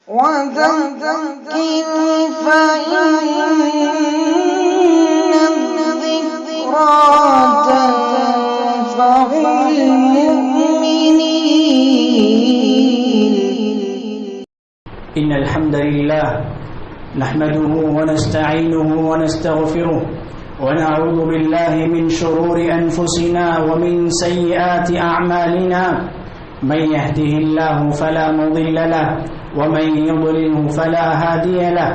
وذكر فإن الذكرى تنفع المؤمنين. إن الحمد لله نحمده ونستعينه ونستغفره ونعوذ بالله من شرور أنفسنا ومن سيئات أعمالنا. من يهده الله فلا مضل له ومن يضلله فلا هادي له،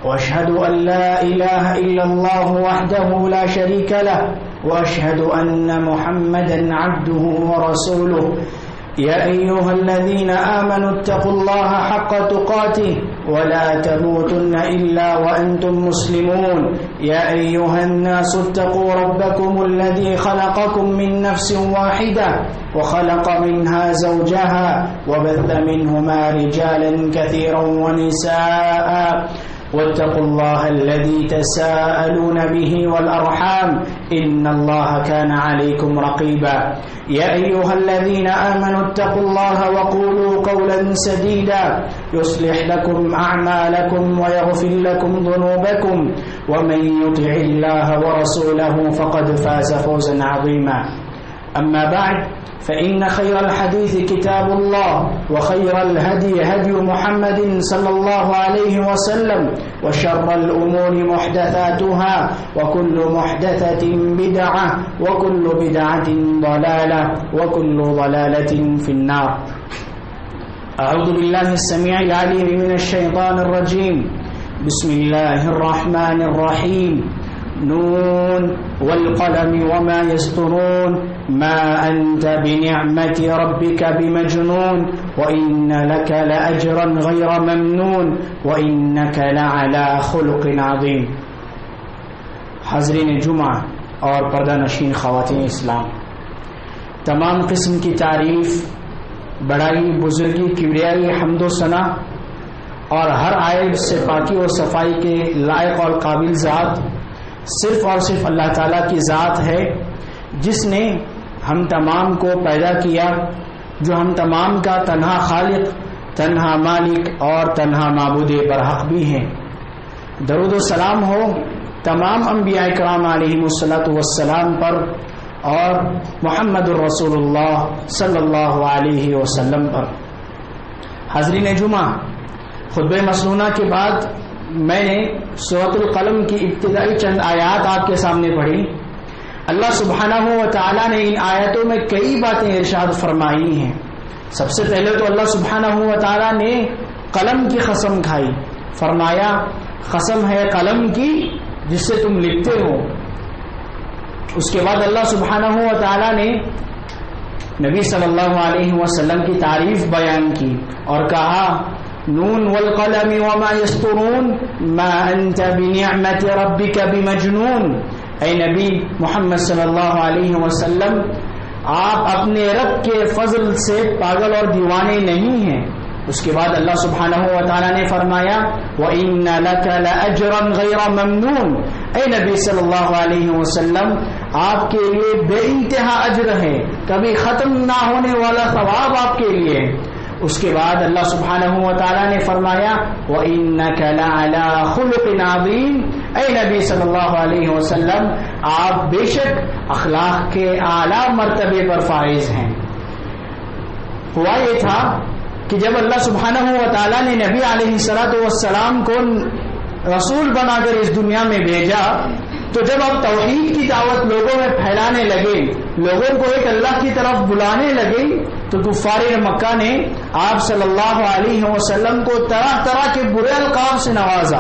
وأشهد أن لا إله إلا الله وحده لا شريك له، وأشهد أن محمدا عبده ورسوله. يا أيها الذين آمنوا اتقوا الله حق تقاته ولا تموتن إلا وأنتم مسلمون. يا أيها الناس اتقوا ربكم الذي خلقكم من نفس واحدة وخلق منها زوجها وبث منهما رجالا كثيرا ونساء، واتقوا الله الذي تساءلون به والأرحام إن الله كان عليكم رقيبا. يا أيها الذين آمنوا اتقوا الله وقولوا قولا سديدا يصلح لكم أعمالكم ويغفر لكم ذنوبكم، ومن يطع الله ورسوله فقد فاز فوزا عظيما. أما بعد، فإن خير الحديث كتاب الله، وخير الهدي هدي محمد صلى الله عليه وسلم، وشر الأمور محدثاتها، وكل محدثة بدعة، وكل بدعة ضلالة، وكل ضلالة في النار. أعوذ بالله السميع العليم من الشيطان الرجيم. بسم الله الرحمن الرحيم. نون والقلم وما يسطرون ما أنت بنعمة ربك بمجنون وإن لك لأجرا غير ممنون وإنك لعلى خلق عظيم. حاضرین جمعہ اور پردہ نشین خواتین اسلام، تمام قسم کی تعریف، بڑائی، بزرگی، کبریائی، حمد و ثنا اور ہر عیب سے پاکی و صفائی کے لائق اور قابل ذات صرف اور صرف اللہ تعالیٰ کی ذات ہے، جس نے ہم تمام کو پیدا کیا، جو ہم تمام کا تنہا خالق، تنہا مالک اور تنہا معبود برحق بھی ہیں۔ درود و سلام ہو تمام انبیاء کرام علیہم الصلاۃ والسلام پر اور محمد الرسول اللہ صلی اللہ علیہ وسلم پر۔ حاضرین جمعہ، خطبہ مسنونہ کے بعد میں نے سورۃ القلم کی ابتدائی چند آیات آپ کے سامنے پڑھی۔ اللہ سبحانہ و تعالیٰ نے ان آیاتوں میں کئی باتیں ارشاد فرمائی ہیں۔ سب سے پہلے تو اللہ سبحانہ و تعالیٰ نے قلم کی قسم کھائی، فرمایا قسم ہے قلم کی جس سے تم لکھتے ہو۔ اس کے بعد اللہ سبحانہ و تعالیٰ نے نبی صلی اللہ علیہ وسلم کی تعریف بیان کی اور کہا نون والقلم وما يسطرون ما انت بنعمت ربك بمجنون۔ اے نبی محمد صلی اللہ علیہ وسلم، آپ اپنے رب کے فضل سے پاگل اور دیوانے نہیں ہیں۔ اس کے بعد اللہ سبحانہ و تعالیٰ نے فرمایا وَإِنَّ لَكَ لَأَجْرًا غَيْرَ مَمْنُونَ۔ اے نبی صلی اللہ علیہ وسلم، آپ کے لیے بے انتہا اجر ہے، کبھی ختم نہ ہونے والا ثواب آپ کے لیے۔ اس کے بعد اللہ سبحانہ و تعالیٰ نے فرمایا وَإِنَّكَ لَعَلَى خُلُقٍ عَظِيمٍ۔ اے نبی صلی اللہ علیہ وسلم، آپ بے شک اخلاق کے اعلیٰ مرتبے پر فائز ہیں۔ ہوا یہ تھا کہ جب اللہ سبحانہ و تعالیٰ نے نبی علیہ السلام کو رسول بنا کر اس دنیا میں بھیجا، تو جب آپ توحید کی دعوت لوگوں میں پھیلانے لگے، لوگوں کو ایک اللہ کی طرف بلانے لگے، تو کفار مکہ نے آپ صلی اللہ علیہ وسلم کو طرح طرح کے برے القاب سے نوازا۔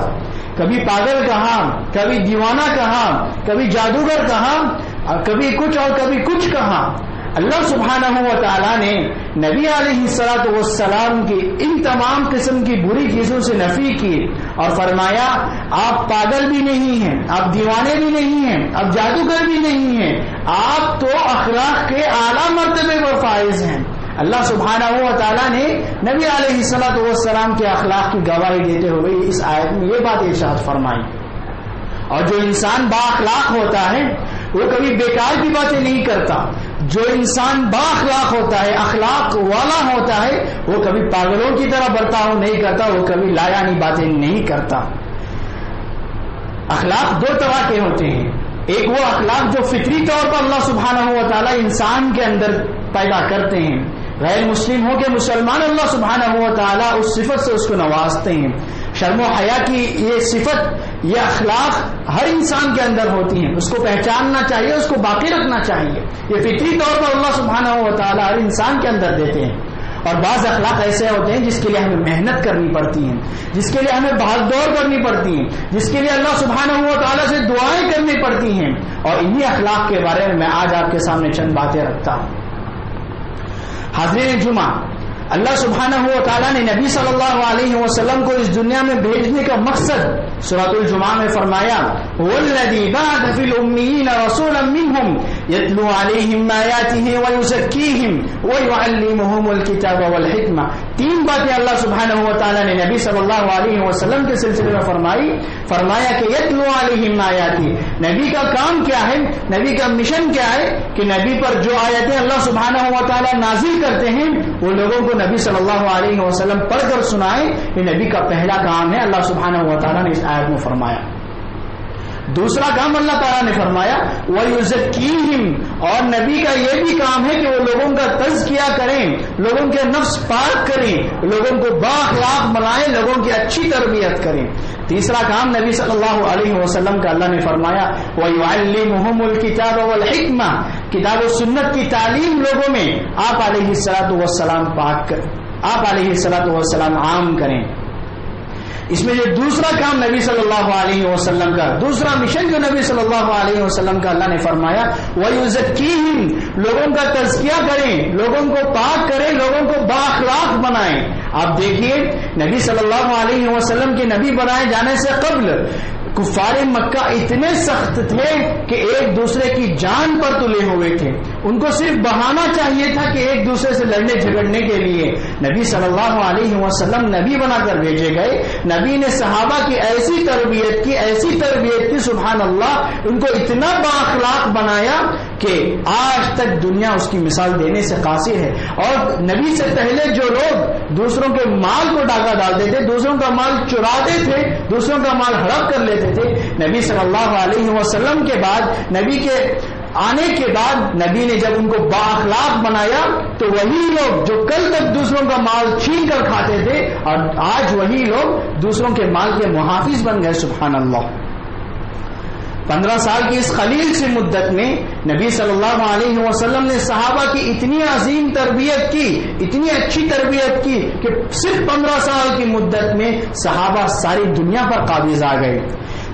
کبھی پاگل کہا، کبھی دیوانہ کہا، کبھی جادوگر کہا، کبھی کچھ اور کبھی کچھ کہا۔ اللہ سبحانہ و تعالیٰ نے نبی علیہ السلام کی ان تمام قسم کی بری چیزوں سے نفی کی اور فرمایا آپ پاگل بھی نہیں ہیں، آپ دیوانے بھی نہیں ہیں، آپ جادوگر بھی نہیں ہیں، آپ تو اخلاق کے اعلیٰ مرتبے پر فائز ہیں۔ اللہ سبحانہ و تعالیٰ نے نبی علیہ السلام کے اخلاق کی گواہی دیتے ہوئے اس آیت میں یہ بات ارشاد فرمائی۔ اور جو انسان با اخلاق ہوتا ہے وہ کبھی بیکار کی باتیں نہیں کرتا، جو انسان با اخلاق ہوتا ہے، اخلاق والا ہوتا ہے، وہ کبھی پاگلوں کی طرح برتاؤ نہیں کرتا، وہ کبھی لایانی باتیں نہیں کرتا۔ اخلاق دو طرح کے ہوتے ہیں، ایک وہ اخلاق جو فطری طور پر اللہ سبحانہ و تعالی انسان کے اندر پیدا کرتے ہیں، غیر مسلم ہو کے مسلمان اللہ سبحانہ و تعالی اس صفت سے اس کو نوازتے ہیں۔ شرم و حیا کی یہ صفت، یہ اخلاق ہر انسان کے اندر ہوتی ہیں، اس کو پہچاننا چاہیے، اس کو باقی رکھنا چاہیے۔ یہ فطری طور پر اللہ سبحانہ و تعالی ہر انسان کے اندر دیتے ہیں۔ اور بعض اخلاق ایسے ہوتے ہیں جس کے لیے ہمیں محنت کرنی پڑتی ہیں، جس کے لیے ہمیں بھاگ دوڑ کرنی پڑتی ہیں، جس کے لیے اللہ سبحانہ و تعالیٰ سے دعائیں کرنی پڑتی ہیں، اور انہی اخلاق کے بارے میں آج آپ کے سامنے چند باتیں رکھتا ہوں۔ حاضرین جمعہ، اللہ سبحانہ و تعالیٰ نے نبی صلی اللہ علیہ وسلم کو اس دنیا میں بھیجنے کا مقصد سورۃ الجمعہ میں فرمایا، وَالَّذِي بَعَثَ فِي الْأُمِّيِّينَ رَسُولًا مِّنْهُمْ يَتْلُو عَلَيْهِمْ آيَاتِهِ وَيُزَكِّيهِمْ وَيُعَلِّمُهُمُ الْكِتَابَ وَالْحِكْمَةَ۔ تین باتیں اللہ سبحانہ و تعالیٰ نے نبی صلی اللہ علیہ وسلم کے سلسلے میں فرمایا کہ یتلو علیہم آیاتی، نبی کا کام کیا ہے، نبی کا مشن کیا ہے کہ نبی پر جو آیتیں اللہ سبحانہ و تعالیٰ نازل کرتے ہیں وہ لوگوں کو نبی صلی اللہ علیہ وسلم پڑھ کر سنائے۔ یہ نبی کا پہلا کام ہے، اللہ سبحانہ و تعالیٰ نے اس آیت میں فرمایا۔ دوسرا کام اللہ تعالیٰ نے فرمایا وَيُزَكِّيهِمْ، اور نبی کا یہ بھی کام ہے کہ وہ لوگوں کا تزکیہ کریں، لوگوں کے نفس پاک کریں، لوگوں کو با اخلاق بنائیں، لوگوں کی اچھی تربیت کریں۔ تیسرا کام نبی صلی اللہ علیہ وسلم کا اللہ نے فرمایا وَيُعَلِّمُهُمُ الْكِتَابَ وَالْحِكْمَةَ، کتاب و سنت کی تعلیم لوگوں میں آپ علیہ السلام عام کریں۔ اس میں جو دوسرا کام نبی صلی اللہ علیہ وسلم کا، دوسرا مشن جو نبی صلی اللہ علیہ وسلم کا اللہ نے فرمایا وَيُزَكِّيهِمْ، لوگوں کا تزکیہ کریں، لوگوں کو پاک کریں، لوگوں کو با اخلاق بنائیں۔ آپ دیکھیے نبی صلی اللہ علیہ وسلم کے نبی بنائے جانے سے قبل کفار مکہ اتنے سخت تھے کہ ایک دوسرے کی جان پر تلے ہوئے تھے، ان کو صرف بہانہ چاہیے تھا کہ ایک دوسرے سے لڑنے جھگڑنے کے لیے نبی صلی اللہ علیہ وسلم نبی بنا کر بھیجے گئے۔ نبی نے صحابہ کی ایسی تربیت کی سبحان اللہ، ان کو اتنا با اخلاق بنایا کہ آج تک دنیا اس کی مثال دینے سے قاصر ہے۔ اور نبی سے پہلے جو لوگ دوسروں کے مال کو ڈاکہ ڈالتے تھے، دوسروں کا مال چراتے تھے، دوسروں کا مال ہڑپ کر لیتے تھے، نبی صلی اللہ علیہ وسلم کے بعد، نبی کے آنے کے بعد نبی نے جب ان کو با اخلاق بنایا تو وہی لوگ جو کل تک دوسروں کا مال چھین کر کھاتے تھے اور آج وہی لوگ دوسروں کے مال کے محافظ بن گئے۔ سبحان اللہ۔ 15 سال کی اس خلیل سی مدت میں نبی صلی اللہ علیہ وسلم نے صحابہ کی اتنی عظیم تربیت کی، اتنی اچھی تربیت کی کہ صرف 15 سال کی مدت میں صحابہ ساری دنیا پر قابض آ گئے۔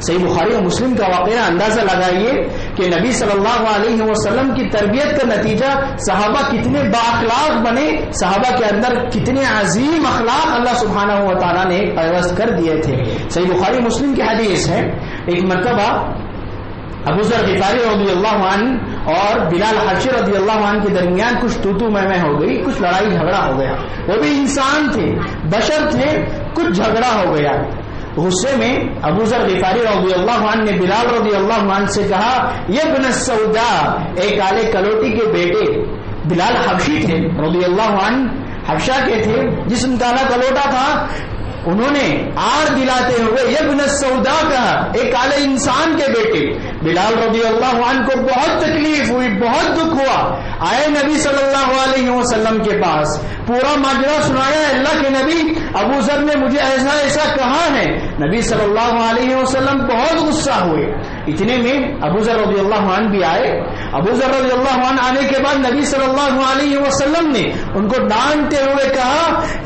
صحیح بخاری اور مسلم کا واقعہ اندازہ لگائیے کہ نبی صلی اللہ علیہ وسلم کی تربیت کا نتیجہ صحابہ کتنے با اخلاق بنے، صحابہ کے اندر کتنے عظیم اخلاق اللہ سبحانہ و تعالیٰ نے پیوست کر دیے تھے۔ صحیح بخاری مسلم کی حدیث ہے، ایک مرتبہ ابو ذر غفاری رضی اللہ عنہ اور بلال حبشی رضی اللہ عنہ کے درمیان کچھ تو میں ہو گئی، کچھ لڑائی جھگڑا ہو گیا۔ وہ بھی انسان تھے، بشر تھے، کچھ جھگڑا ہو گیا۔ غصے میں ابو ذر غفاری رضی اللہ عنہ نے بلال رضی اللہ عنہ سے کہا یہ ابن السودا، ایک کالے کلوٹی کے بیٹے۔ بلال حبشی تھے رضی اللہ عنہ، حبشہ کے تھے، جسم کالا کلوٹا تھا۔ انہوں نے آڑ دلاتے ہوئے یہ ابن السودا کہا، ایک کالے انسان کے بیٹے۔ بلال رضی اللہ عنہ کو بہت تکلیف ہوئی، بہت دکھ ہوا، آئے نبی صلی اللہ علیہ وسلم کے پاس، پورا ماجرا سنایا، اللہ کے نبی ابو ذر نے مجھے ایسا ایسا کہا ہے۔ نبی صلی اللہ علیہ وسلم بہت غصہ ہوئے۔ اتنے میں ابو ذر رضی اللہ عنہ بھی آئے۔ ابو ذر رضی اللہ عنہ آنے کے بعد نبی صلی اللہ علیہ وسلم نے ان کو ڈانٹتے ہوئے کہا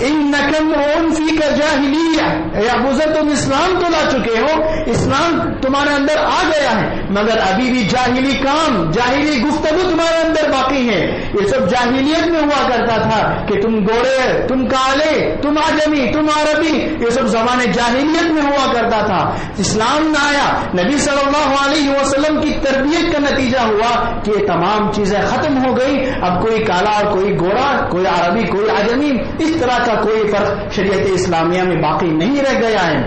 انک امرؤ فیک جاہلیہ، اے ابو ذر تم اسلام تو لا چکے ہو، اسلام تمہارے اندر آ گیا ہے، مگر ابھی بھی جاہلی کام، جاہلی گفتگو تمہارے اندر باقی ہے۔ یہ سب جاہلیت میں ہوا کرتا تھا کہ تم گورے، تم کالے، تم عجمی، تم عربی، یہ سب زمانے جاہلیت میں ہوا کرتا تھا۔ اسلام نہ آیا، نبی صلی اللہ علیہ وسلم کی تربیت کا نتیجہ ہوا کہ یہ تمام چیزیں ختم ہو گئی۔ اب کوئی کالا اور کوئی گورا، کوئی عربی کوئی عجمی، اس طرح کا کوئی فرق شریعت اسلامیہ میں باقی نہیں رہ گیا ہے۔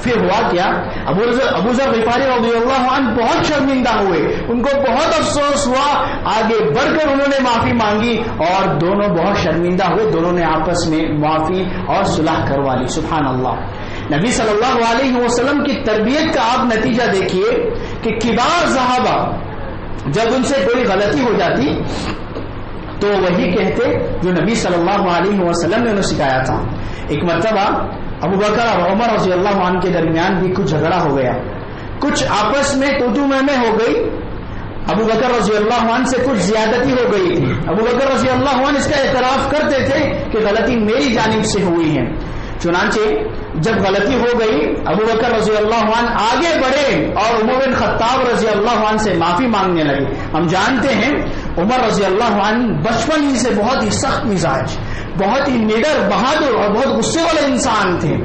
پھر ہوا کیا، ابو ذر غفاری رضی اللہ عنہ بہت شرمندہ ہوئے، ان کو بہت افسوس ہوا، آگے بڑھ کر انہوں نے معافی مانگی اور دونوں بہت شرمندہ ہوئے، دونوں نے آپس میں معافی اور صلح کروا لی. سبحان اللہ. نبی صلی اللہ علیہ وسلم کی تربیت کا آپ نتیجہ دیکھیے کہ کبار صحابہ جب ان سے کوئی غلطی ہو جاتی تو وہی کہتے جو نبی صلی اللہ علیہ وسلم نے انہیں سکھایا تھا. ایک مرتبہ ابو بکر اور عمر رضی اللہ عنہ کے درمیان بھی کچھ جھگڑا ہو گیا، کچھ آپس میں تو میں ہو گئی. ابو بکر رضی اللہ عنہ سے کچھ زیادتی ہو گئی تھی. ابو بکر رضی اللہ عنہ اس کا اعتراف کرتے تھے کہ غلطی میری جانب سے ہوئی ہے. چنانچہ جب غلطی ہو گئی ابو بکر رضی اللہ عنہ آگے بڑھے اور عمر بن خطاب رضی اللہ عنہ سے معافی مانگنے لگے. ہم جانتے ہیں عمر رضی اللہ عنہ بچپن ہی سے بہت ہی سخت مزاج، بہت ہی نڈر، بہادر اور بہت غصے والے انسان تھے.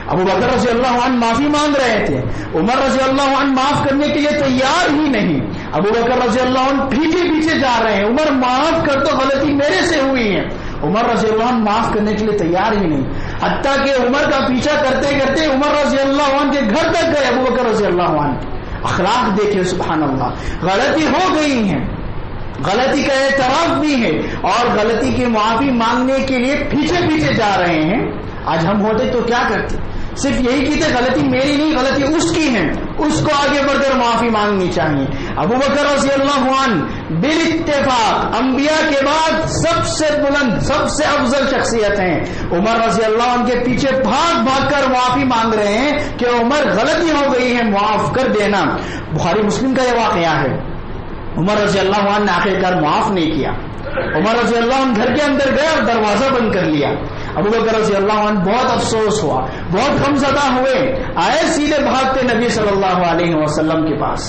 ابو بکر رضی اللہ عنہ معافی مانگ رہے تھے، عمر رضی اللہ عنہ معاف کرنے کے لیے تیار ہی نہیں. ابو بکر رضی اللہ عنہ پیچھے جا رہے ہیں، عمر معاف کر تو غلطی میرے سے ہوئی ہے. عمر رضی اللہ عنہ معاف کرنے کے لیے تیار ہی نہیں، حتیٰ کہ عمر کا پیچھا کرتے کرتے عمر رضی اللہ عنہ کے گھر تک گئے. ابو بکر رضی اللہ عنہ اخلاق دیکھے، سبحان اللہ. غلطی ہو گئی ہے، غلطی کا اعتراف بھی ہے اور غلطی کی معافی مانگنے کے لیے پیچھے جا رہے ہیں. آج ہم ہوتے تو کیا کرتے؟ صرف یہی کہتے غلطی میری نہیں، غلطی اس کی ہے، اس کو آگے بڑھ کر معافی مانگنی چاہیے. ابو بکر رضی اللہ عنہ بالاتفاق انبیاء کے بعد سب سے بلند، سب سے افضل شخصیت ہیں. عمر رضی اللہ عنہ کے پیچھے بھاگ کر معافی مانگ رہے ہیں کہ عمر غلطی ہو گئی ہے، معاف کر دینا. بخاری مسلم کا یہ واقعہ ہے. عمر رضی اللہ عنہ نے آخرکار معاف نہیں کیا. عمر رضی اللہ عنہ گھر کے اندر گئے اور دروازہ بند کر لیا. ابو بکر رضی اللہ عنہ بہت افسوس ہوا، بہت غمزدہ ہوئے، آئے سیدھے بھاگتے نبی صلی اللہ علیہ وسلم کے پاس.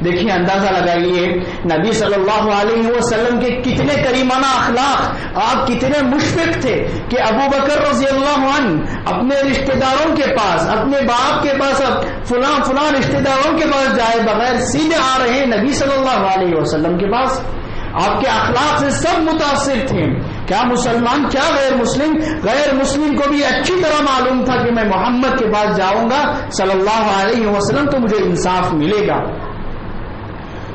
دیکھیے اندازہ لگائیے نبی صلی اللہ علیہ وسلم کے کتنے کریمانہ اخلاق، آپ کتنے مشفق تھے کہ ابو بکر رضی اللہ عنہ اپنے رشتہ داروں کے پاس، اپنے باپ کے پاس، فلاں رشتہ داروں کے پاس جائے بغیر سیدھے آ رہے ہیں نبی صلی اللہ علیہ وسلم کے پاس. آپ کے اخلاق سے سب متاثر تھے. کیا مسلمان، کیا غیر مسلم کو بھی اچھی طرح معلوم تھا کہ میں محمد کے پاس جاؤں گا صلی اللہ علیہ وسلم تو مجھے انصاف ملے گا.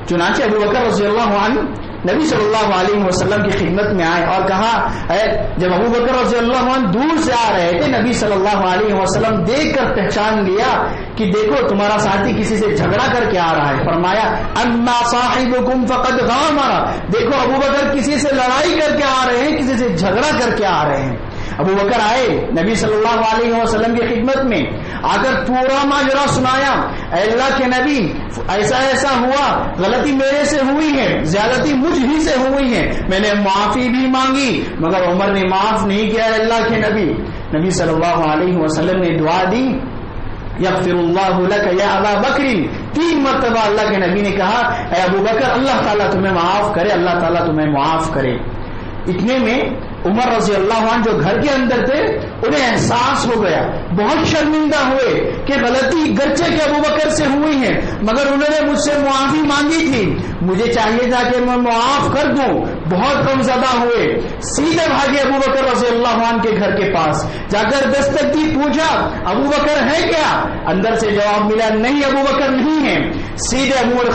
چنانچہ ابو بکر رضی اللہ عنہ نبی صلی اللہ علیہ وسلم کی خدمت میں آئے اور کہا، جب ابو بکر رضی اللہ عنہ دور سے آ رہے تھے نبی صلی اللہ علیہ وسلم دیکھ کر پہچان لیا کہ دیکھو تمہارا ساتھی کسی سے جھگڑا کر کے آ رہا ہے. فرمایا اما صاحبکم فقد غامر، دیکھو ابو بکر کسی سے لڑائی کر کے آ رہے ہیں، کسی سے جھگڑا کر کے آ رہے ہیں. ابو بکر آئے نبی صلی اللہ علیہ وسلم کی خدمت میں آ کر پورا ماجرا سنایا. اے اللہ کے نبی ایسا ہوا، غلطی میرے سے ہوئی ہے، زیادتی مجھ ہی سے ہوئی ہے، میں نے معافی بھی مانگی مگر عمر نے معاف نہیں کیا. اللہ کے نبی صلی اللہ علیہ وسلم نے دعا دی، یغفر اللہ لک یا ابا بکر. 3 مرتبہ اللہ کے نبی نے کہا اے ابو بکر اللہ تعالیٰ تمہیں معاف کرے، اللہ تعالیٰ تمہیں معاف کرے. اتنے میں عمر رضی اللہ عنہ جو گھر کے اندر تھے انہیں احساس ہو گیا، بہت شرمندہ ہوئے کہ غلطی گرچہ کہ ابو بکر سے ہوئی ہے مگر انہوں نے مجھ سے معافی مانگی تھی، مجھے چاہیے تھا کہ میں معاف کر دوں. بہت غمزدہ ہوئے، سیدھے بھاگے ابو بکر رضی اللہ عنہ کے گھر کے پاس، جا کر دستک دی، پوچھا ابو بکر ہے کیا؟ اندر سے جواب ملا نہیں ابو بکر نہیں ہے. سیدھے عمر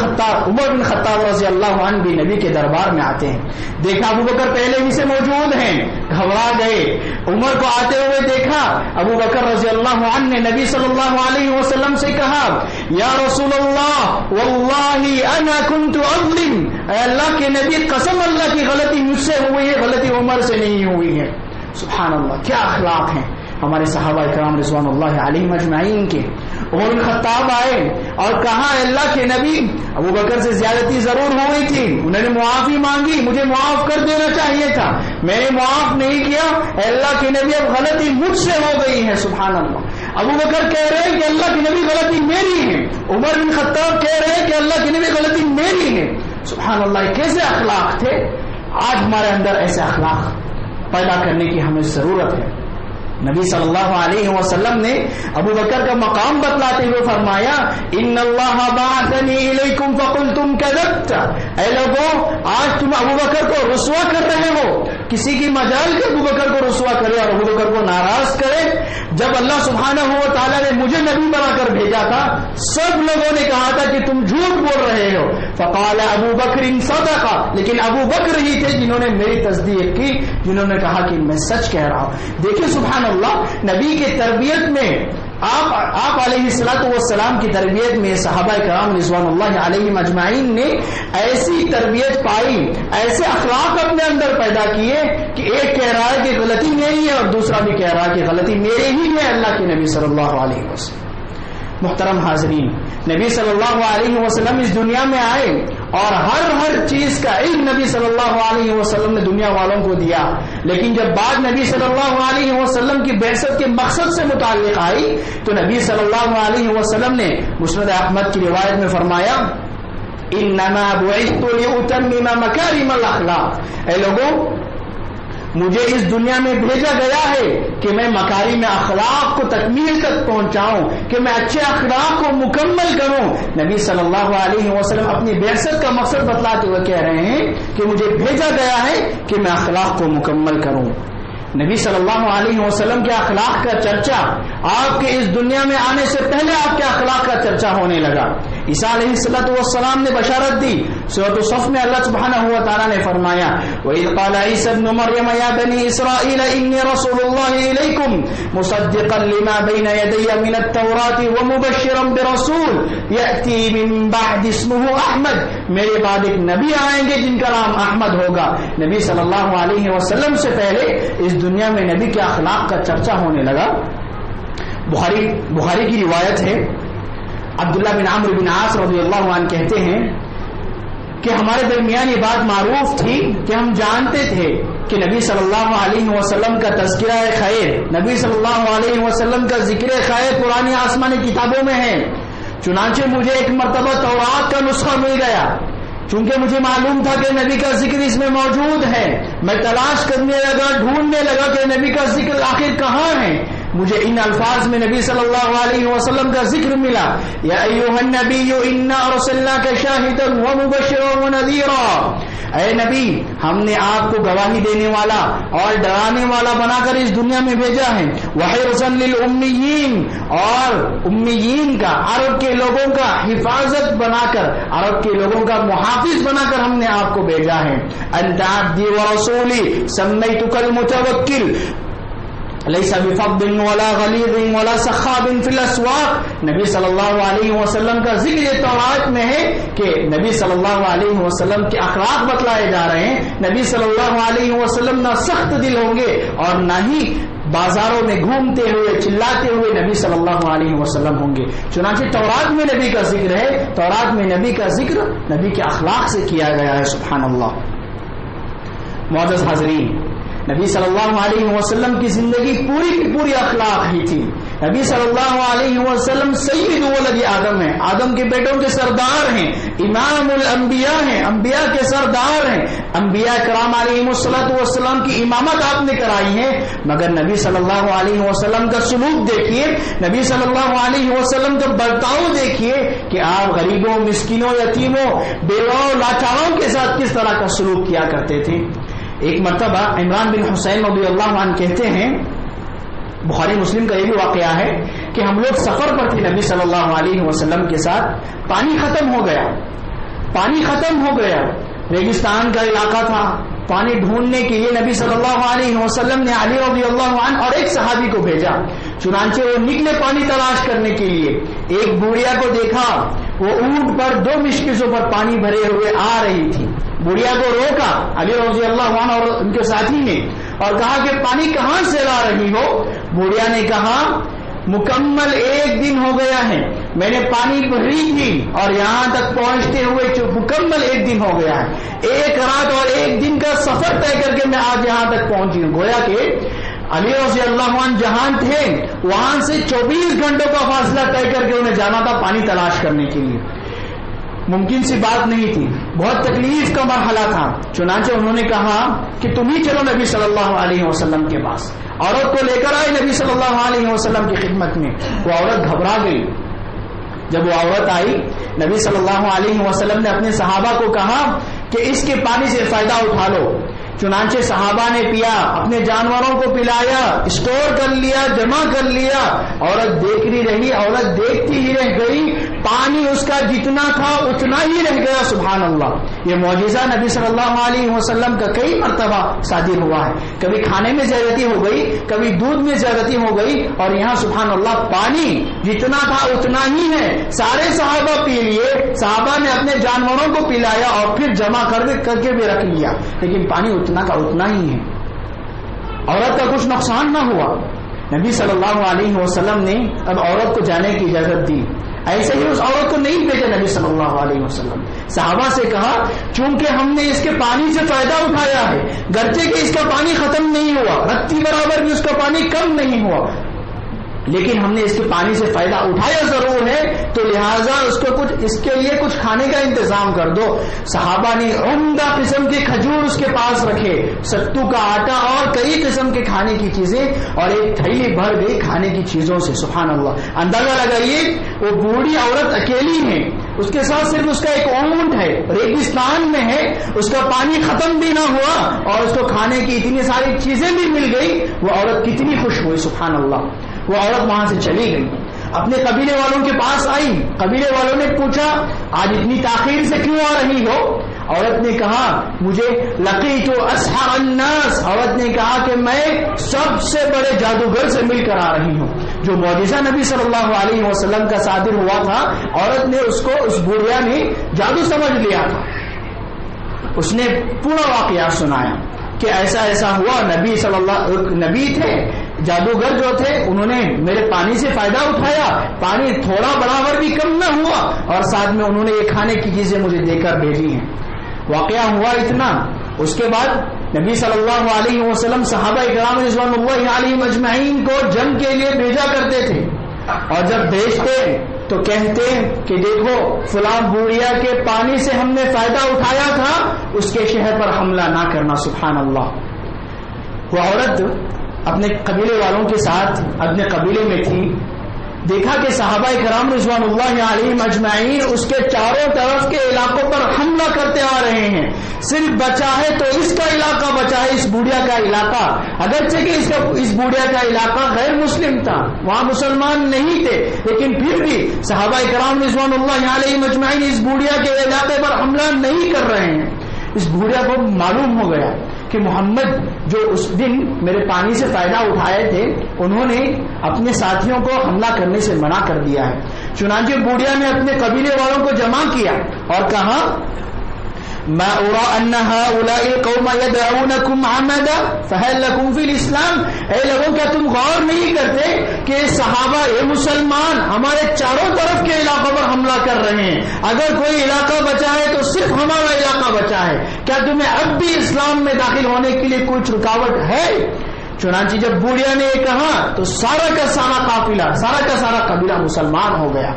بن خطاب رضی اللہ عنہ بھی نبی کے دربار میں آتے ہیں. دیکھا ابو بکر پہلے ہی سے موجود ہیں، گھبرا گئے. عمر کو آتے ہوئے دیکھا، ابو بکر رضی اللہ عنہ نے نبی صلی اللہ علیہ وسلم سے کہا یا رسول اللہ واللہ انا کنت اظلم، اے اللہ کے نبی قسم اللہ کی غلطی مجھ سے ہوئی ہے، غلطی عمر سے نہیں ہوئی ہے. سبحان اللہ، کیا اخلاق ہیں ہمارے صحابہ کرام رضوان اللہ علیہم اجمعین کے. عمر بن خطاب آئے اور کہا اللہ کے نبی ابو بکر سے زیادتی ضرور ہوئی تھی، انہوں نے معافی مانگی، مجھے معاف کر دینا چاہیے تھا، میں نے معاف نہیں کیا. اللہ کے نبی اب غلطی مجھ سے ہو گئی ہے. سبحان اللہ. ابو بکر کہہ رہے ہیں کہ اللہ کے نبی غلطی میری ہے، عمر بن خطاب کہہ رہے ہیں کہ اللہ کے نبی غلطی میری ہے. سبحان اللہ، کیسے اخلاق تھے. آج ہمارے اندر ایسے اخلاق پیدا کرنے کی ہمیں ضرورت ہے. نبی صلی اللہ علیہ وسلم نے ابو بکر کا مقام بتلاتے ہوئے فرمایا ان اللہ بعثنی الیکم فقلتم کذبت، اے لوگوں آج تم ابو بکر کو رسوا کر رہے ہو، کسی کی مجال کے ابو بکر کو رسوا کرے اور ابو بکر کو ناراض کرے، جب اللہ سبحانہ و تعالیٰ نے مجھے نبی بنا کر بھیجا تھا سب لوگوں نے کہا تھا کہ تم جھوٹ بول رہے ہو، فقال ابو بکر صدق، لیکن ابو بکر ہی تھے جنہوں نے میری تصدیق کی، جنہوں نے کہا کہ میں سچ کہہ رہا ہوں۔ دیکھیں سبحان اللہ، نبی کی تربیت میں آپ علیہ الصلوۃ والسلام کی تربیت میں صحابہ کرام رضوان اللہ علیہم اجمعین نے ایسی تربیت پائی، ایسے اخلاق اپنے اندر پیدا کیے کہ ایک کہہ رہا ہے کہ غلطی میری ہے اور دوسرا بھی کہہ رہا ہے کہ غلطی میرے ہی ہے، اللہ کے نبی صلی اللہ علیہ وسلم۔ محترم حاضرین، نبی صلی اللہ علیہ وسلم اس دنیا میں آئے اور ہر چیز کا علم نبی صلی اللہ علیہ وسلم نے دنیا والوں کو دیا، لیکن جب بات نبی صلی اللہ علیہ وسلم کی بعثت کے مقصد سے متعلق آئی تو نبی صلی اللہ علیہ وسلم نے مسند احمد کی روایت میں فرمایا انما بعثت لاتمم مکارم الاخلاق، اے لوگوں مجھے اس دنیا میں بھیجا گیا ہے کہ میں مکارم اخلاق کو تکمیل تک پہنچاؤں، کہ میں اچھے اخلاق کو مکمل کروں۔ نبی صلی اللہ علیہ وسلم اپنی بعثت کا مقصد بتلاتے ہوئے کہہ رہے ہیں کہ مجھے بھیجا گیا ہے کہ میں اخلاق کو مکمل کروں۔ نبی صلی اللہ علیہ وسلم کے اخلاق کا چرچا آپ کے اس دنیا میں آنے سے پہلے آپ کے اخلاق کا چرچا ہونے لگا۔ عیسیٰ علیہ السلام نے بشارت دی، سورۃ الصف میں اللہ سبحانہ و تعالیٰ نے فرمایا وَإِذْ قَالَ عِيسَى ابْنُ مَرْيَمَ يَا بَنِي إِسْرَائِيلَ إِنِّي رَسُولُ اللَّهِ إِلَيْكُمْ مُصَدِّقًا لِمَا بَيْنَ يَدَيَّ مِنَ التَّوْرَاةِ وَمُبَشِّرًا بِرَسُولٍ يَأْتِي مِن بَعْدِي اسْمُهُ أَحْمَدُ، میرے بعد ایک نبی آئیں گے جن کا نام احمد ہوگا۔ نبی صلی اللہ علیہ وسلم سے پہلے اس دنیا میں نبی کے اخلاق کا چرچا ہونے لگا۔ بخاری کی روایت ہے، عبداللہ بن عمرو بن عاص رضی اللہ عنہ کہتے ہیں کہ ہمارے درمیان یہ بات معروف تھی کہ ہم جانتے تھے کہ نبی صلی اللہ علیہ وسلم کا تذکرہ خیر، نبی صلی اللہ علیہ وسلم کا ذکر خیر پرانی آسمانی کتابوں میں ہے، چنانچہ مجھے ایک مرتبہ تورات کا نسخہ مل گیا، چونکہ مجھے معلوم تھا کہ نبی کا ذکر اس میں موجود ہے، میں تلاش کرنے لگا، ڈھونڈنے لگا کہ نبی کا ذکر آخر کہاں ہے۔ مجھے ان الفاظ میں نبی صلی اللہ علیہ وسلم کا ذکر ملا، یا ایھا النبی انا ارسلناک شاہدا ومبشرا ونذیرا، اے نبی ہم نے آپ کو گواہی دینے والا اور ڈرانے والا بنا کر اس دنیا میں بھیجا ہے، وحرزا للامیین، اور امیین کا، عرب کے لوگوں کا حفاظت بنا کر، عرب کے لوگوں کا محافظ بنا کر ہم نے آپ کو بھیجا ہے، انت عبدی ورسولی سمیتک المتوکل لیس بفظ ولا غلیظ ولا سخاب فی الاسواق۔ نبی صلی اللہ علیہ وسلم کا ذکر تورات میں ہے کہ نبی صلی اللہ علیہ وسلم کے اخلاق بتلائے جا رہے ہیں، نبی صلی اللہ علیہ وسلم نہ سخت دل ہوں گے اور نہ ہی بازاروں میں گھومتے ہوئے چلاتے ہوئے نبی صلی اللہ علیہ وسلم ہوں گے۔ چنانچہ تورات میں نبی کا ذکر ہے، تورات میں نبی کا ذکر نبی کے اخلاق سے کیا گیا ہے، سبحان اللہ۔ معزز حاضرین، نبی صلی اللہ علیہ وسلم کی زندگی پوری کی پوری اخلاق ہی تھی۔ نبی صلی اللہ علیہ وسلم سید ولد آدم ہیں، آدم کے بیٹوں کے سردار ہیں، امام الانبیاء ہیں، انبیاء کے سردار ہیں، انبیاء کرام علیہ السلام کی امامت آپ نے کرائی ہے، مگر نبی صلی اللہ علیہ وسلم کا سلوک دیکھیے، نبی صلی اللہ علیہ وسلم کا برتاؤ دیکھیے کہ آپ غریبوں، مسکینوں، یتیموں، بیواؤں، لاچاروں کے ساتھ کس طرح کا سلوک کیا کرتے تھے۔ ایک مرتبہ عمران بن حسین رضی اللہ عنہ کہتے ہیں، بخاری مسلم کا یہ بھی واقعہ ہے کہ ہم لوگ سفر پر تھے نبی صلی اللہ علیہ وسلم کے ساتھ، پانی ختم ہو گیا، ریگستان کا علاقہ تھا، پانی ڈھونڈنے کے لیے نبی صلی اللہ علیہ وسلم نے علی رضی اللہ عنہ اور ایک صحابی کو بھیجا، چنانچہ وہ نکلے پانی تلاش کرنے کے لیے، ایک بوڑھیا کو دیکھا، وہ اونٹ پر 2 مشکلوں پر پانی بھرے ہوئے آ رہی تھی، بوڑھیا کو روکا علی رضی اللہ عنہ اور ان کے ساتھی نے اور کہا کہ پانی کہاں سے لا رہی ہو؟ بوڑھیا نے کہا مکمل 1 دن ہو گیا ہے، میں نے پانی بھری تھی اور یہاں تک پہنچتے ہوئے مکمل 1 دن ہو گیا ہے، 1 رات اور 1 دن کا سفر طے کر کے میں آج یہاں تک پہنچی ہوں۔ گویا کہ علی رضی اللہ عنہ جہاں تھے وہاں سے 24 گھنٹوں کا فاصلہ طے کر کے انہیں جانا تھا پانی تلاش کرنے کے لیے۔ ممکن سی بات نہیں تھی، بہت تکلیف کا مرحلہ تھا. چنانچہ انہوں نے کہا کہ تم ہی چلو نبی صلی اللہ علیہ وسلم کے پاس. عورت کو لے کر آئے نبی صلی اللہ علیہ وسلم کی خدمت میں. وہ عورت گھبرا گئی. جب وہ عورت آئی نبی صلی اللہ علیہ وسلم نے اپنے صحابہ کو کہا کہ اس کے پانی سے فائدہ اٹھا لو. چنانچہ صحابہ نے پیا، اپنے جانوروں کو پلایا، اسٹور کر لیا، جمع کر لیا. عورت دیکھتی رہی، عورت دیکھتی ہی رہ گئی. پانی اس کا جتنا تھا اتنا ہی رہ گیا. سبحان اللہ. یہ معجزہ نبی صلی اللہ علیہ وسلم کا کئی مرتبہ صادر ہوا ہے. کبھی کھانے میں زیادتی ہو گئی، کبھی دودھ میں زیادتی ہو گئی، اور یہاں سبحان اللہ پانی جتنا تھا اتنا ہی ہے. سارے صحابہ پی لیے، صحابہ نے اپنے جانوروں کو پلایا اور پھر جمع کر کے بھی رکھ لیا، لیکن پانی اتنا کا اتنا ہی ہے. عورت کا کچھ نقصان نہ ہوا. نبی صلی اللہ علیہ وسلم نے اب عورت کو جانے کی اجازت دی. ایسے ہی اس عورت کو نہیں بھیجا نبی صلی اللہ علیہ وسلم. صحابہ سے کہا چونکہ ہم نے اس کے پانی سے فائدہ اٹھایا ہے، گرچہ کہ اس کا پانی ختم نہیں ہوا، رتی برابر بھی اس کا پانی کم نہیں ہوا، لیکن ہم نے اس کے پانی سے فائدہ اٹھایا ضرور ہے، تو لہٰذا اس کے لیے کچھ کھانے کا انتظام کر دو. صحابہ نے عمدہ قسم کے کھجور اس کے پاس رکھے، ستو کا آٹا اور کئی قسم کے کھانے کی چیزیں، اور ایک تھیلی بھر گئی کھانے کی چیزوں سے. سبحان اللہ. اندازہ لگائیے وہ بوڑھی عورت اکیلی ہے، اس کے ساتھ صرف اس کا ایک اونٹ ہے، ریگستان میں ہے، اس کا پانی ختم بھی نہ ہوا اور اس کو کھانے کی اتنی ساری چیزیں بھی مل گئی. وہ عورت کتنی خوش ہوئی. سبحان اللہ. وہ عورت وہاں سے چلی گئی، اپنے قبیلے والوں کے پاس آئی. قبیلے والوں نے پوچھا آج اتنی تاخیر سے کیوں آ رہی ہو؟ عورت نے کہا مجھے لقیت اسحر الناس. عورت نے کہا کہ میں سب سے بڑے جادوگر سے مل کر آ رہی ہوں. جو معجزہ نبی صلی اللہ علیہ وسلم کا صادر ہوا تھا، عورت نے اس بوڑھیا نے جادو سمجھ لیا تھا. اس نے پورا واقعہ سنایا کہ ایسا ایسا ہوا. نبی تھے، جادوگر جو تھے، انہوں نے میرے پانی سے فائدہ اٹھایا، پانی تھوڑا برابر بھی کم نہ ہوا، اور ساتھ میں انہوں نے یہ کھانے کی چیزیں مجھے دے کر بھیجی ہیں. واقعہ ہوا اتنا. اس کے بعد نبی صلی اللہ علیہ وسلم صحابہ کرام رضوان اللہ علیہم اجمعین کو جنگ کے لیے بھیجا کرتے تھے، اور جب بھیجتے تو کہتے کہ دیکھو فلاں بوڑھیا کے پانی سے ہم نے فائدہ اٹھایا تھا، اس کے شہر پر حملہ نہ کرنا. سبحان اللہ. وہ عورت اپنے قبیلے والوں کے ساتھ اپنے قبیلے میں تھی. دیکھا کہ صحابہ کرام رضوان اللہ علیہم اجمعین اس کے چاروں طرف کے علاقوں پر حملہ کرتے آ رہے ہیں. صرف بچا ہے تو اس کا علاقہ بچا ہے، اس بوڑھیا کا علاقہ، اگرچہ کہ اس بوڑھیا کا علاقہ غیر مسلم تھا، وہاں مسلمان نہیں تھے، لیکن پھر بھی صحابہ کرام رضوان اللہ علیہم اجمعین اس بوڑھیا کے علاقے پر حملہ نہیں کر رہے ہیں. اس بوڑھیا کو معلوم ہو گیا کہ محمد جو اس دن میرے پانی سے فائدہ اٹھائے تھے، انہوں نے اپنے ساتھیوں کو حملہ کرنے سے منع کر دیا ہے. چنانچہ بوڑھیا نے اپنے قبیلے والوں کو جمع کیا اور کہا ما ارى ان هؤلاء القوم يدعونكم عمدا فهل لكم في الاسلام. اے لوگوں کیا تم غور نہیں کرتے کہ صحابہ یہ مسلمان ہمارے چاروں طرف کے علاقوں پر حملہ کر رہے ہیں، اگر کوئی علاقہ بچا ہے تو صرف ہمارا علاقہ بچا ہے، کیا تمہیں اب بھی اسلام میں داخل ہونے کے لیے کچھ رکاوٹ ہے؟ چنانچہ جب بوڑھیا نے یہ کہا تو سارا کا سارا قافلہ، سارا کا سارا قبیلہ مسلمان ہو گیا.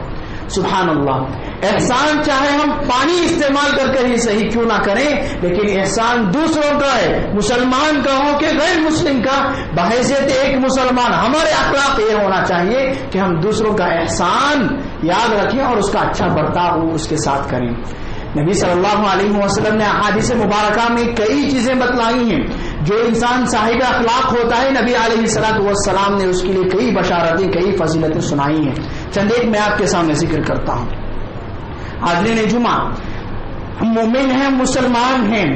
سبحان اللہ. احسان چاہے ہم پانی استعمال کر کے ہی صحیح کیوں نہ کریں، لیکن احسان دوسروں کا ہے، مسلمان کا ہو کہ غیر مسلم کا. بحیثیت ایک مسلمان ہمارے اخلاق یہ ہونا چاہیے کہ ہم دوسروں کا احسان یاد رکھیں اور اس کا اچھا برتاؤ اس کے ساتھ کریں. نبی صلی اللہ علیہ وسلم نے احادیث مبارکہ میں کئی چیزیں بتلائی ہیں. جو انسان صاحب اخلاق ہوتا ہے، نبی علیہ الصلوۃ والسلام نے اس کے لیے کئی بشارتیں، کئی فضیلتیں سنائی ہیں. چند ایک میں آپ کے سامنے ذکر کرتا ہوں. حاضرین جمعہ، ہم مومن ہیں، مسلمان ہیں.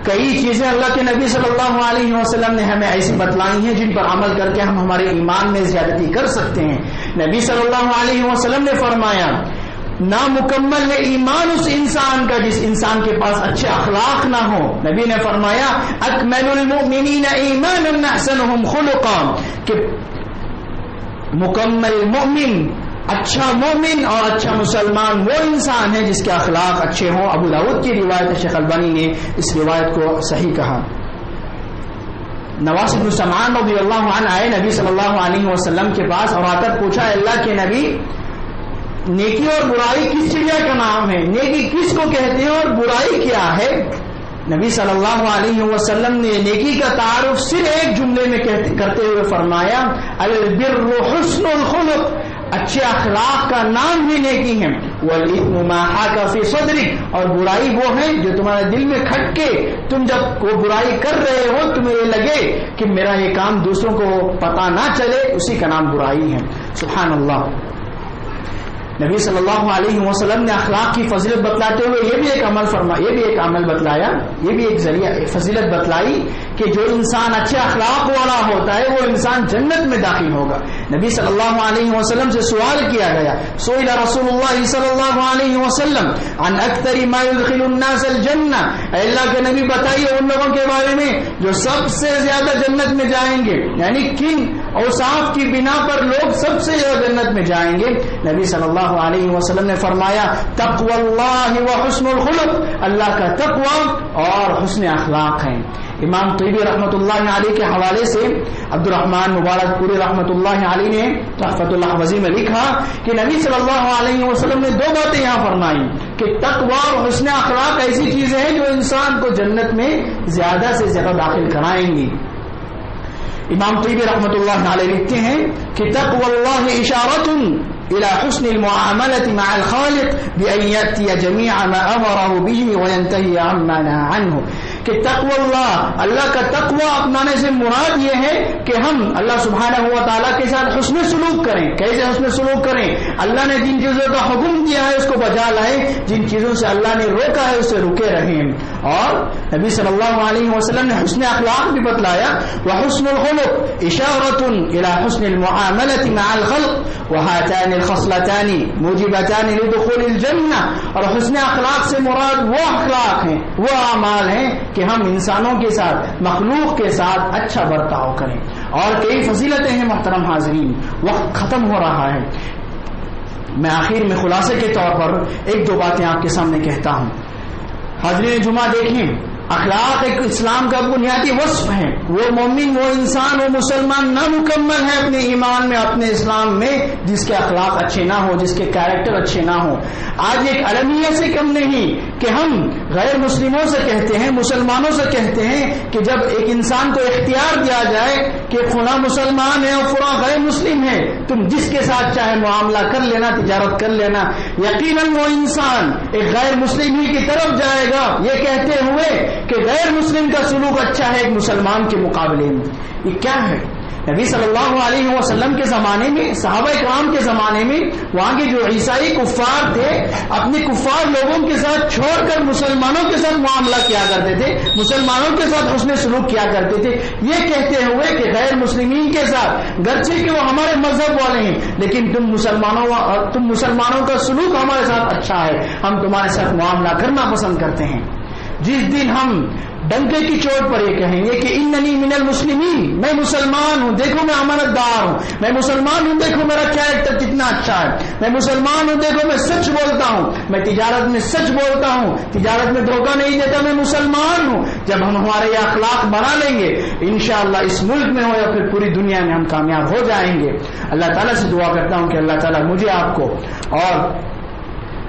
کئی چیزیں اللہ کے نبی صلی اللہ علیہ وسلم نے ہمیں ایسی بتلائی ہیں جن پر عمل کر کے ہم ہمارے ایمان میں زیادتی کر سکتے ہیں. نبی صلی اللہ علیہ وسلم نے فرمایا نامکمل ہے ایمان اس انسان کا جس انسان کے پاس اچھے اخلاق نہ ہو. نبی نے فرمایا اکمل المؤمنین ایمانا احسنهم خلقا، کہ مکمل مومن، اچھا مومن اور اچھا مسلمان وہ انسان ہے جس کے اخلاق اچھے ہوں. ابو داؤد کی روایت، شیخ البانی نے اس روایت کو صحیح کہا. نواس بن سمعان رضی اللہ عنہ آئے نبی صلی اللہ علیہ وسلم کے پاس اور آ کر پوچھا اللہ کے نبی نیکی اور برائی کس چڑیا کا نام ہے، نیکی کس کو کہتے ہیں اور برائی کیا ہے؟ نبی صلی اللہ علیہ وسلم نے نیکی کا تعارف صرف ایک جملے میں کرتے ہوئے فرمایا البر حسن الخلق، اچھے اخلاق کا نام ہی نیکی ہے، والاثم ما حاک فی صدرک، اور برائی وہ ہے جو تمہارے دل میں کھٹ کے تم جب وہ برائی کر رہے ہو تمہیں یہ لگے کہ میرا یہ کام دوسروں کو پتہ نہ چلے، اسی کا نام برائی ہے۔ سبحان اللہ۔ نبی صلی اللہ علیہ وسلم نے اخلاق کی فضیلت بتلاتے ہوئے یہ بھی ایک عمل بتلایا، یہ بھی ایک ذریعہ فضیلت بتلائی کہ جو انسان اچھے اخلاق والا ہوتا ہے وہ انسان جنت میں داخل ہوگا۔ نبی صلی اللہ علیہ وسلم سے سوال کیا گیا، سئل رسول اللہ صلی اللہ علیہ وسلم عن اکثر ما يدخل الناس الجنہ، اے اللہ کے نبی بتائیے ان لوگوں کے بارے میں جو سب سے زیادہ جنت میں جائیں گے، یعنی کن اوصاف کی بنا پر لوگ سب سے زیادہ جنت میں جائیں گے؟ نبی صلی اللہ علیہ وسلم نے فرمایا تقوی اللہ و حسن الخلق، اللہ کا تقوی اور حسن اخلاق ہیں۔ امام طیبی رحمۃ اللہ علیہ کے حوالے سے عبد الرحمن مبارک پوری رحمۃ اللہ علیہ نے تحفۃ الاحوزی میں لکھا کہ نبی صلی اللہ علیہ وسلم نے دو باتیں یہاں فرمائی کہ تقوی اور حسن اخلاق ایسی چیزیں ہیں جو انسان کو جنت میں زیادہ سے زیادہ داخل کرائیں گی۔ امام طیبی رحمۃ اللہ علیہ لکھتے ہیں کہ تقوی اللہ اشارۃ إلى حسن المعاملة مع الخالق بأن يأتي جميع ما أمره به وينتهي عما نهى عنه، کہ تقوی اللہ کا تقوی اپنانے سے مراد یہ ہے کہ ہم اللہ سبحانہ و تعالیٰ کے ساتھ حسن سلوک کریں۔ کیسے حسن سلوک کریں؟ اللہ نے جن چیزوں کا حکم دیا ہے اس کو بجا لائیں، جن چیزوں سے اللہ نے روکا ہے اس سے رکے رہیں۔ اور نبی صلی اللہ علیہ وسلم نے حسن اخلاق بھی بتلایا، وحسن الخلق اشارۃ الى حسن المعاملة مع الخلق وهاتان الخصلتان موجبتان لدخول الجنہ، اور حسن اخلاق سے مراد وہ اخلاق ہیں، وہ اعمال ہیں کہ ہم انسانوں کے ساتھ مخلوق کے ساتھ اچھا برتاؤ کریں۔ اور کئی فضیلتیں ہیں محترم حاضرین، وقت ختم ہو رہا ہے، میں آخر میں خلاصے کے طور پر ایک دو باتیں آپ کے سامنے کہتا ہوں۔ حاضرین جمعہ دیکھیں، اخلاق ایک اسلام کا بنیادی وصف ہے۔ وہ مومن، وہ انسان، وہ مسلمان نامکمل ہے اپنے ایمان میں، اپنے اسلام میں، جس کے اخلاق اچھے نہ ہو، جس کے کیریکٹر اچھے نہ ہو۔ آج ایک المیہ سے کم نہیں کہ ہم غیر مسلموں سے کہتے ہیں، مسلمانوں سے کہتے ہیں کہ جب ایک انسان کو اختیار دیا جائے کہ فلاں مسلمان ہے اور فلاں غیر مسلم ہے، تم جس کے ساتھ چاہے معاملہ کر لینا، تجارت کر لینا، یقیناً وہ انسان ایک غیر مسلم ہی کی طرف جائے گا، یہ کہتے ہوئے کہ غیر مسلم کا سلوک اچھا ہے ایک مسلمان کے مقابلے میں۔ یہ کیا ہے؟ نبی صلی اللہ علیہ وسلم کے زمانے میں، صحابہ کرام کے زمانے میں، وہاں کے جو عیسائی کفار تھے اپنے کفار لوگوں کے ساتھ چھوڑ کر مسلمانوں کے ساتھ معاملہ کیا کرتے تھے، مسلمانوں کے ساتھ حسن سلوک کیا کرتے تھے، یہ کہتے ہوئے کہ غیر مسلمین کے ساتھ گرچہ کہ وہ ہمارے مذہب والے ہیں لیکن تم مسلمانوں کا سلوک ہمارے ساتھ اچھا ہے، ہم تمہارے ساتھ معاملہ کرنا پسند کرتے ہیں۔ جس دن ہم ڈنکے کی چوٹ پر یہ کہیں گے کہ اننی من المسلمین، میں مسلمان ہوں، دیکھو میں امانت دار ہوں، میں مسلمان ہوں، دیکھو میرا کیریکٹر کتنا اچھا ہے، میں مسلمان ہوں، دیکھو میں سچ بولتا ہوں، میں تجارت میں سچ بولتا ہوں، تجارت میں دھوکہ نہیں دیتا، میں مسلمان ہوں۔ جب ہم ہمارے یہ اخلاق بنا لیں گے انشاءاللہ اس ملک میں ہو یا پھر پوری دنیا میں ہم کامیاب ہو جائیں گے۔ اللہ تعالیٰ سے دعا کرتا ہوں کہ اللہ تعالیٰ مجھے، آپ کو اور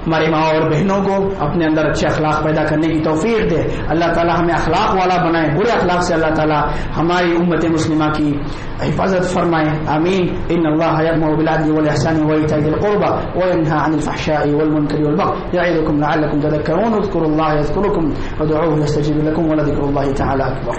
ہمارے ماں اور بہنوں کو اپنے اندر اچھے اخلاق پیدا کرنے کی توفیق دے۔ اللہ تعالیٰ ہمیں اخلاق والا بنائے، برے اخلاق سے اللہ تعالیٰ ہماری امت مسلمہ کی حفاظت فرمائے، آمین۔ ان اللہ یأمر بالعدل والإحسان وإيتاء ذي القربى وينهى عن الفحشاء والمنكر والبغي يعظكم لعلكم تذكرون اذكروا الله يذكركم وادعوه يستجيب لكم ولذكر الله تعالى أكبر۔